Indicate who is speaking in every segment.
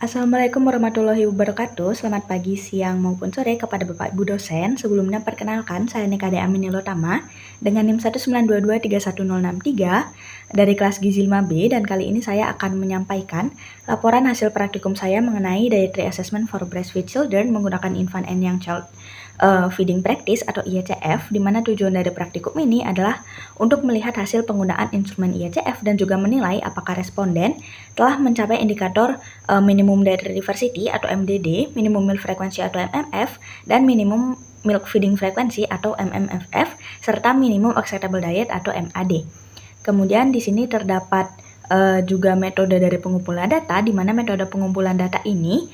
Speaker 1: Assalamualaikum warahmatullahi wabarakatuh. Selamat pagi, siang, maupun sore kepada Bapak Ibu dosen. Sebelumnya perkenalkan, saya Nikade Aminil Utama dengan NIM 192231063 dari kelas Gizi 5B, dan kali ini saya akan menyampaikan laporan hasil praktikum saya mengenai Dietary Assessment for Breastfeed Children menggunakan Infant and Young Child Feeding Practice atau IYCF, di mana tujuan dari praktikum ini adalah untuk melihat hasil penggunaan instrumen IYCF dan juga menilai apakah responden telah mencapai indikator minimum dietary diversity atau MDD, minimum meal frequency atau MMF, dan minimum milk feeding frequency atau MMFF, serta minimum acceptable diet atau MAD. Kemudian di sini terdapat juga metode dari pengumpulan data, di mana metode pengumpulan data ini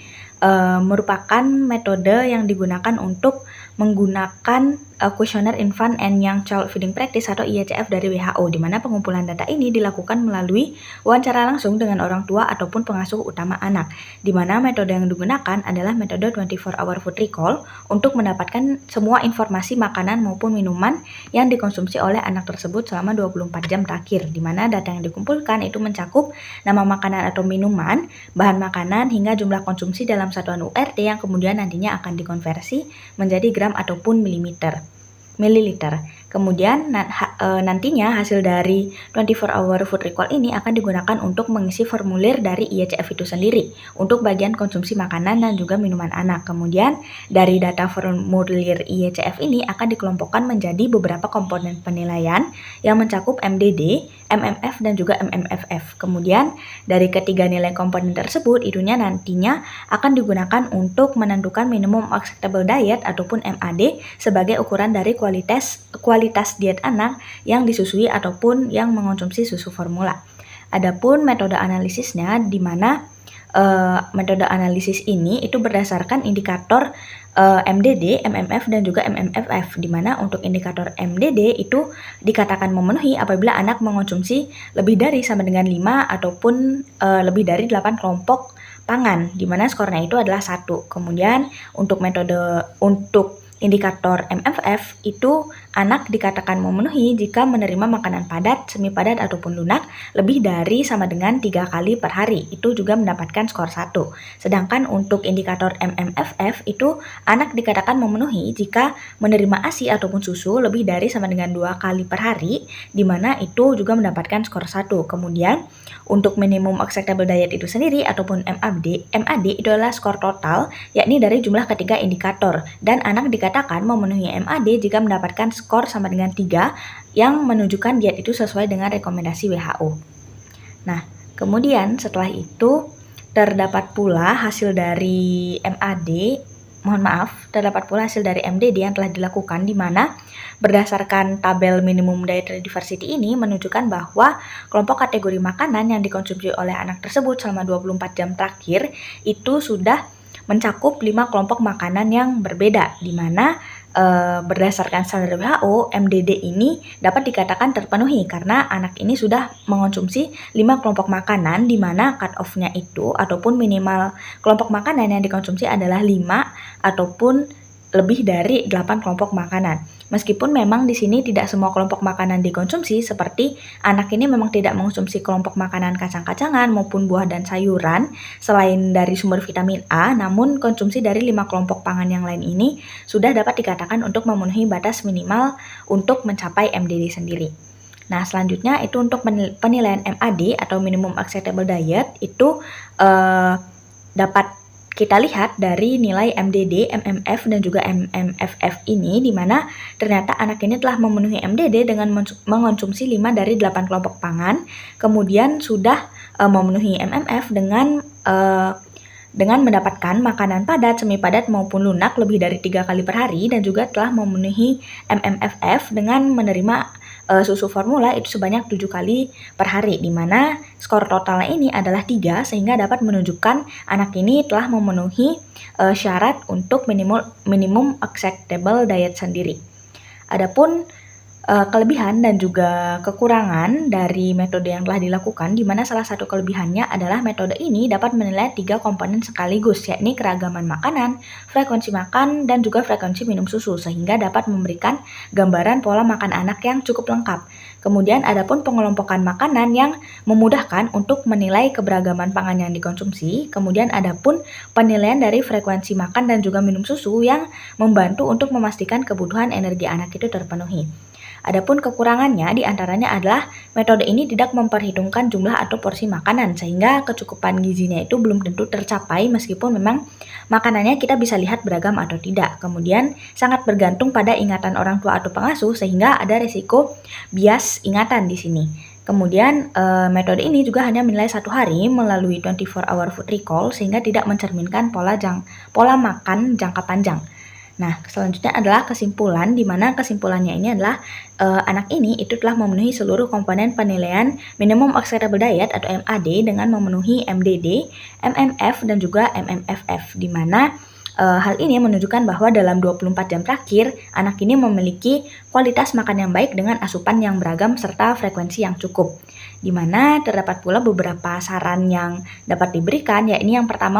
Speaker 1: merupakan metode yang digunakan untuk menggunakan kuesioner Infant and Young Child Feeding Practice atau IYCF dari WHO, di mana pengumpulan data ini dilakukan melalui wawancara langsung dengan orang tua ataupun pengasuh utama anak, di mana metode yang digunakan adalah metode 24-hour food recall untuk mendapatkan semua informasi makanan maupun minuman yang dikonsumsi oleh anak tersebut selama 24 jam terakhir, di mana data yang dikumpulkan itu mencakup nama makanan atau minuman, bahan makanan, hingga jumlah konsumsi dalam satuan URT yang kemudian nantinya akan dikonversi menjadi gram ataupun mililiter. Kemudian nantinya hasil dari 24-hour food recall ini akan digunakan untuk mengisi formulir dari IYCF itu sendiri untuk bagian konsumsi makanan dan juga minuman anak. Kemudian dari data formulir IYCF ini akan dikelompokkan menjadi beberapa komponen penilaian yang mencakup MDD, MMF, dan juga MMFF. Kemudian dari ketiga nilai komponen tersebut itunya nantinya akan digunakan untuk menentukan minimum acceptable diet ataupun MAD sebagai ukuran dari kualitas diet anak yang disusui ataupun yang mengonsumsi susu formula. Adapun metode analisisnya, di mana metode analisis ini itu berdasarkan indikator MDD, MMF, dan juga MMFF, di mana untuk indikator MDD itu dikatakan memenuhi apabila anak mengonsumsi lebih dari sama dengan 5 ataupun lebih dari 8 kelompok pangan, di mana skornya itu adalah 1. Kemudian untuk indikator MFF itu anak dikatakan memenuhi jika menerima makanan padat, semi padat, ataupun lunak lebih dari sama dengan 3 kali per hari. Itu juga mendapatkan skor 1. Sedangkan untuk indikator MMFF itu anak dikatakan memenuhi jika menerima ASI ataupun susu lebih dari sama dengan 2 kali per hari, di mana itu juga mendapatkan skor 1. Kemudian untuk minimum acceptable diet itu sendiri ataupun MAD itu adalah skor total, yakni dari jumlah ketiga indikator, dan anak dikatakan memenuhi MAD jika mendapatkan skor sama dengan 3 yang menunjukkan diet itu sesuai dengan rekomendasi WHO. Nah, kemudian setelah itu terdapat pula hasil dari MDD yang telah dilakukan, di mana berdasarkan tabel minimum dietary diversity ini menunjukkan bahwa kelompok kategori makanan yang dikonsumsi oleh anak tersebut selama 24 jam terakhir itu sudah mencakup 5 kelompok makanan yang berbeda, di mana berdasarkan standar WHO, MDD ini dapat dikatakan terpenuhi karena anak ini sudah mengonsumsi 5 kelompok makanan, di mana cut off-nya itu ataupun minimal kelompok makanan yang dikonsumsi adalah 5 ataupun lebih dari 8 kelompok makanan. Meskipun memang di sini tidak semua kelompok makanan dikonsumsi, seperti anak ini memang tidak mengonsumsi kelompok makanan kacang-kacangan maupun buah dan sayuran selain dari sumber vitamin A, namun konsumsi dari 5 kelompok pangan yang lain ini sudah dapat dikatakan untuk memenuhi batas minimal untuk mencapai MDD sendiri. Nah, selanjutnya itu untuk penilaian MAD atau minimum acceptable diet itu dapat kita lihat dari nilai MDD, MMF, dan juga MMFF ini, di mana ternyata anak ini telah memenuhi MDD dengan mengonsumsi 5 dari 8 kelompok pangan, kemudian sudah memenuhi MMF dengan mendapatkan makanan padat, semi padat, maupun lunak lebih dari 3 kali per hari, dan juga telah memenuhi MMFF dengan menerima susu formula itu sebanyak 7 kali per hari, di mana skor totalnya ini adalah 3, sehingga dapat menunjukkan anak ini telah memenuhi syarat untuk minimum acceptable diet sendiri. Adapun kelebihan dan juga kekurangan dari metode yang telah dilakukan, di mana salah satu kelebihannya adalah metode ini dapat menilai 3 komponen sekaligus, yakni keragaman makanan, frekuensi makan, dan juga frekuensi minum susu, sehingga dapat memberikan gambaran pola makan anak yang cukup lengkap. Kemudian adapun pengelompokan makanan yang memudahkan untuk menilai keberagaman pangan yang dikonsumsi, kemudian adapun penilaian dari frekuensi makan dan juga minum susu yang membantu untuk memastikan kebutuhan energi anak itu terpenuhi. Adapun kekurangannya diantaranya adalah metode ini tidak memperhitungkan jumlah atau porsi makanan, sehingga kecukupan gizinya itu belum tentu tercapai meskipun memang makanannya kita bisa lihat beragam atau tidak. Kemudian sangat bergantung pada ingatan orang tua atau pengasuh, sehingga ada risiko bias ingatan di sini. Kemudian metode ini juga hanya menilai 1 hari melalui 24-hour food recall, sehingga tidak mencerminkan pola makan jangka panjang. Nah, selanjutnya adalah kesimpulan, di mana kesimpulannya ini adalah anak ini itu telah memenuhi seluruh komponen penilaian minimum acceptable diet atau MAD dengan memenuhi MDD, MMF, dan juga MMFF, di mana hal ini menunjukkan bahwa dalam 24 jam terakhir, anak ini memiliki kualitas makan yang baik dengan asupan yang beragam serta frekuensi yang cukup. Di mana terdapat pula beberapa saran yang dapat diberikan, yakni yang pertama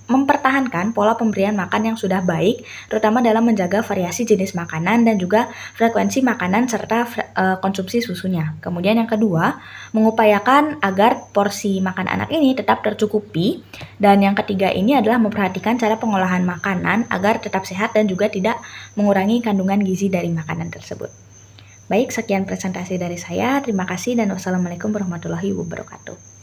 Speaker 1: mempertahankan pola pemberian makan yang sudah baik, terutama dalam menjaga variasi jenis makanan dan juga frekuensi makanan serta konsumsi susunya. Kemudian yang kedua, mengupayakan agar porsi makan anak ini tetap tercukupi. Dan yang ketiga ini adalah memperhatikan cara pengolahan makanan agar tetap sehat dan juga tidak mengurangi kandungan gizi dari makanan tersebut. Baik, sekian presentasi dari saya. Terima kasih dan wassalamualaikum warahmatullahi wabarakatuh.